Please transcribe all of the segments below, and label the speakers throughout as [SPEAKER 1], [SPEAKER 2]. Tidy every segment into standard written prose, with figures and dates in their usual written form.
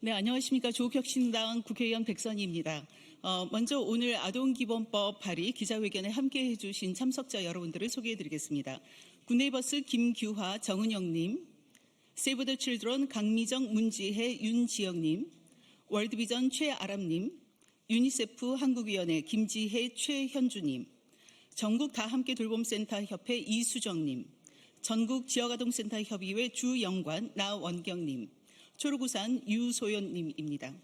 [SPEAKER 1] 네, 안녕하십니까. 조국혁신당 국회의원 백선희입니다. 먼저 오늘 아동기본법 발의 기자회견에 함께해 주신 참석자 여러분들을 소개해드리겠습니다. 굿네이버스 김규화, 정은영님, 세이브 더 칠드런 강미정, 문지혜, 윤지영님, 월드비전 최아람님, 유니세프 한국위원회 김지혜, 최현주님, 전국 다함께 돌봄센터 협회 이수정님, 전국 지역아동센터 협의회 주영관 나원경님, 초록우산 유소연님입니다.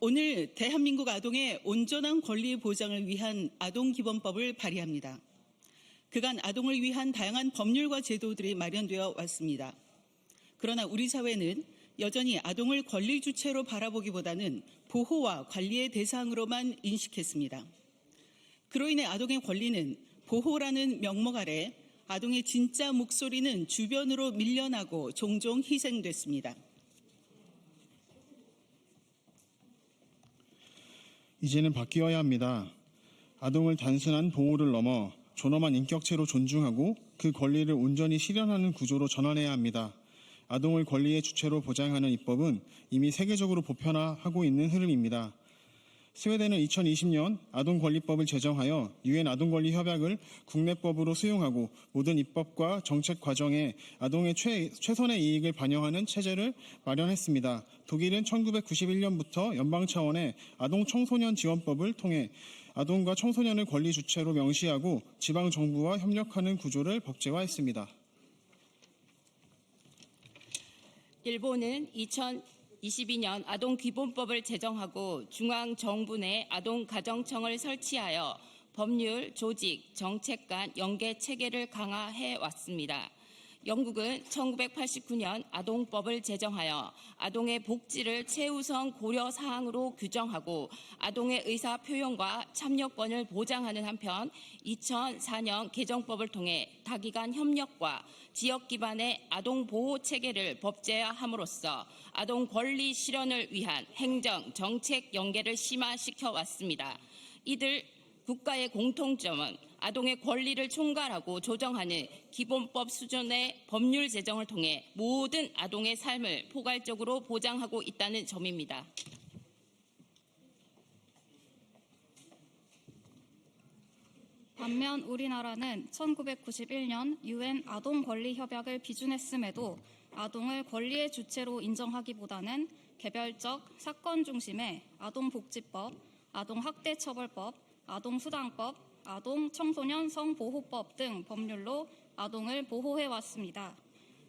[SPEAKER 1] 오늘 대한민국 아동의 온전한 권리 보장을 위한 아동기본법을 발의합니다. 그간 아동을 위한 다양한 법률과 제도들이 마련되어 왔습니다. 그러나 우리 사회는 여전히 아동을 권리 주체로 바라보기보다는 보호와 관리의 대상으로만 인식했습니다. 그로 인해 아동의 권리는 보호라는 명목 아래 아동의 진짜 목소리는 주변으로 밀려나고 종종 희생됐습니다.
[SPEAKER 2] 이제는 바뀌어야 합니다. 아동을 단순한 보호를 넘어 존엄한 인격체로 존중하고 그 권리를 온전히 실현하는 구조로 전환해야 합니다. 아동을 권리의 주체로 보장하는 입법은 이미 세계적으로 보편화하고 있는 흐름입니다. 스웨덴은 2020년 아동권리법을 제정하여 유엔 아동권리협약을 국내법으로 수용하고 모든 입법과 정책 과정에 아동의 최선의 이익을 반영하는 체제를 마련했습니다. 독일은 1991년부터 연방 차원의 아동청소년 지원법을 통해 아동과 청소년을 권리 주체로 명시하고 지방정부와 협력하는 구조를 법제화했습니다.
[SPEAKER 3] 일본은 2022년 아동기본법을 제정하고 중앙정부 내 아동가정청을 설치하여 법률, 조직, 정책 간 연계 체계를 강화해 왔습니다. 영국은 1989년 아동법을 제정하여 아동의 복지를 최우선 고려 사항으로 규정하고 아동의 의사 표현과 참여권을 보장하는 한편 2004년 개정법을 통해 다기관 협력과 지역 기반의 아동 보호 체계를 법제화함으로써 아동 권리 실현을 위한 행정, 정책 연계를 심화시켜 왔습니다. 이들 국가의 공통점은 아동의 권리를 총괄하고 조정하는 기본법 수준의 법률 제정을 통해 모든 아동의 삶을 포괄적으로 보장하고 있다는 점입니다.
[SPEAKER 4] 반면 우리나라는 1991년 유엔 아동권리협약을 비준했음에도 아동을 권리의 주체로 인정하기보다는 개별적 사건 중심의 아동복지법, 아동학대처벌법, 아동수당법, 아동청소년 성보호법 등 법률로 아동을 보호해왔습니다.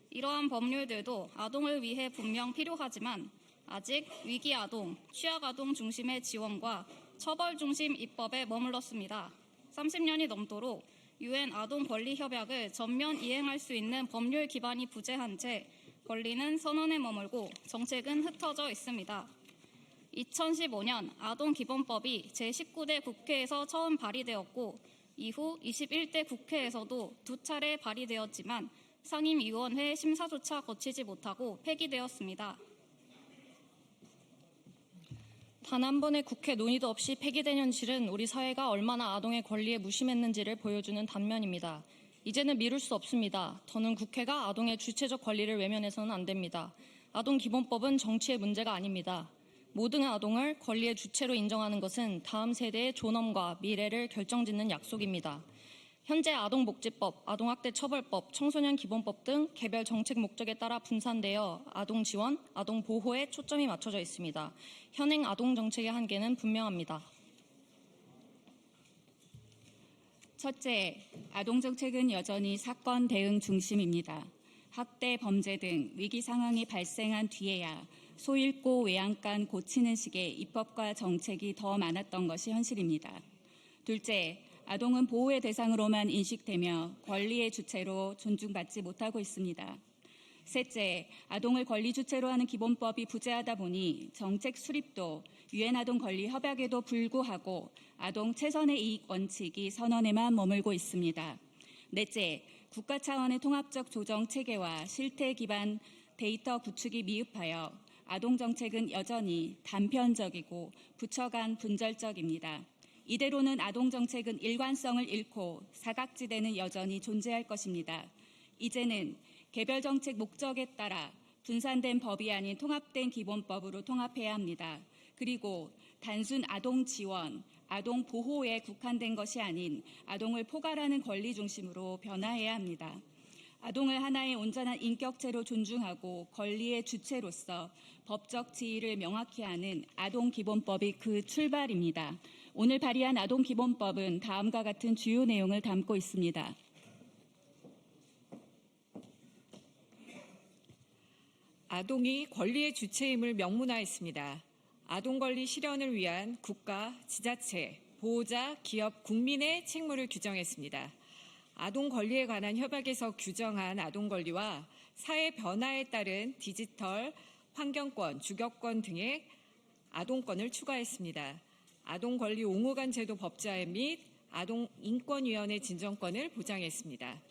[SPEAKER 4] 이러한 법률들도 아동을 위해 분명 필요하지만 아직 위기아동, 취약아동 중심의 지원과 처벌 중심 입법에 머물렀습니다. 30년이 넘도록 유엔 아동권리협약을 전면 이행할 수 있는 법률 기반이 부재한 채 권리는 선언에 머물고 정책은 흩어져 있습니다. 2015년 아동기본법이 제19대 국회에서 처음 발의되었고 이후 21대 국회에서도 2차례 발의되었지만 상임위원회 심사조차 거치지 못하고 폐기되었습니다.
[SPEAKER 5] 단 한 번의 국회 논의도 없이 폐기된 현실은 우리 사회가 얼마나 아동의 권리에 무심했는지를 보여주는 단면입니다. 이제는 미룰 수 없습니다. 더는 국회가 아동의 주체적 권리를 외면해서는 안 됩니다. 아동기본법은 정치의 문제가 아닙니다. 모든 아동을 권리의 주체로 인정하는 것은 다음 세대의 존엄과 미래를 결정짓는 약속입니다. 현재 아동복지법, 아동학대처벌법, 청소년기본법 등 개별 정책 목적에 따라 분산되어 아동 지원, 아동 보호에 초점이 맞춰져 있습니다. 현행 아동 정책의 한계는 분명합니다.
[SPEAKER 6] 첫째, 아동 정책은 여전히 사건 대응 중심입니다. 학대, 범죄 등 위기 상황이 발생한 뒤에야 소잃고 외양간 고치는 식의 입법과 정책이 더 많았던 것이 현실입니다. 둘째, 아동은 보호의 대상으로만 인식되며 권리의 주체로 존중받지 못하고 있습니다. 셋째, 아동을 권리 주체로 하는 기본법이 부재하다 보니 정책 수립도 유엔 아동 권리 협약에도 불구하고 아동 최선의 이익 원칙이 선언에만 머물고 있습니다. 넷째, 국가 차원의 통합적 조정 체계와 실태 기반 데이터 구축이 미흡하여 아동 정책은 여전히 단편적이고 부처 간 분절적입니다. 이대로는 아동 정책은 일관성을 잃고 사각지대는 여전히 존재할 것입니다. 이제는 개별 정책 목적에 따라 분산된 법이 아닌 통합된 기본법으로 통합해야 합니다. 그리고 단순 아동 지원, 아동 보호에 국한된 것이 아닌 아동을 포괄하는 권리 중심으로 변화해야 합니다. 아동을 하나의 온전한 인격체로 존중하고 권리의 주체로서 법적 지위를 명확히 하는 아동기본법이 그 출발입니다. 오늘 발의한 아동기본법은 다음과 같은 주요 내용을 담고 있습니다.
[SPEAKER 7] 아동이 권리의 주체임을 명문화했습니다. 아동 권리 실현을 위한 국가, 지자체, 보호자, 기업, 국민의 책무를 규정했습니다. 아동 권리에 관한 협약에서 규정한 아동 권리와 사회 변화에 따른 디지털, 환경권, 주거권 등의 아동권을 추가했습니다. 아동 권리 옹호관 제도 법제화 및 아동 인권위원회 진정권을 보장했습니다.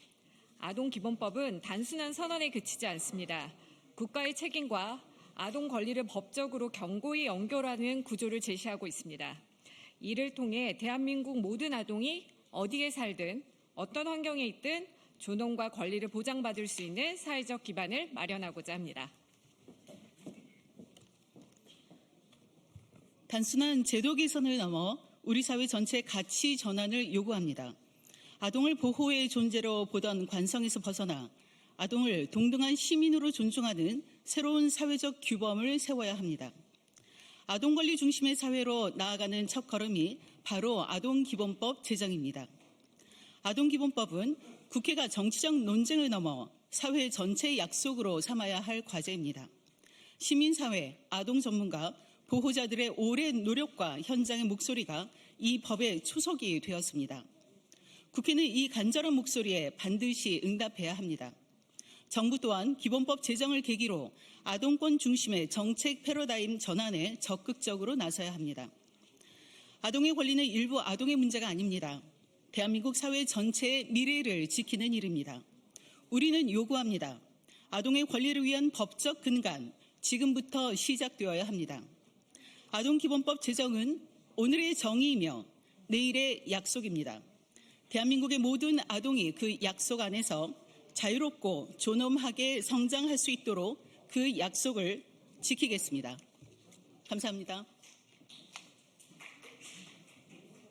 [SPEAKER 7] 아동 기본법은 단순한 선언에 그치지 않습니다. 국가의 책임과 아동 권리를 법적으로 견고히 연결하는 구조를 제시하고 있습니다. 이를 통해 대한민국 모든 아동이 어디에 살든 어떤 환경에 있든 존엄과 권리를 보장받을 수 있는 사회적 기반을 마련하고자 합니다.
[SPEAKER 1] 단순한 제도 개선을 넘어 우리 사회 전체 가치 전환을 요구합니다. 아동을 보호의 존재로 보던 관성에서 벗어나 아동을 동등한 시민으로 존중하는 새로운 사회적 규범을 세워야 합니다. 아동 권리 중심의 사회로 나아가는 첫걸음이 바로 아동기본법 제정입니다. 아동기본법은 국회가 정치적 논쟁을 넘어 사회 전체의 약속으로 삼아야 할 과제입니다. 시민사회, 아동 전문가, 보호자들의 오랜 노력과 현장의 목소리가 이 법의 초석이 되었습니다. 국회는 이 간절한 목소리에 반드시 응답해야 합니다. 정부 또한 기본법 제정을 계기로 아동권 중심의 정책 패러다임 전환에 적극적으로 나서야 합니다. 아동의 권리는 일부 아동의 문제가 아닙니다. 대한민국 사회 전체의 미래를 지키는 일입니다. 우리는 요구합니다. 아동의 권리를 위한 법적 근간, 지금부터 시작되어야 합니다. 아동기본법 제정은 오늘의 정의이며 내일의 약속입니다. 대한민국의 모든 아동이 그 약속 안에서 자유롭고 존엄하게 성장할 수 있도록 그 약속을 지키겠습니다. 감사합니다.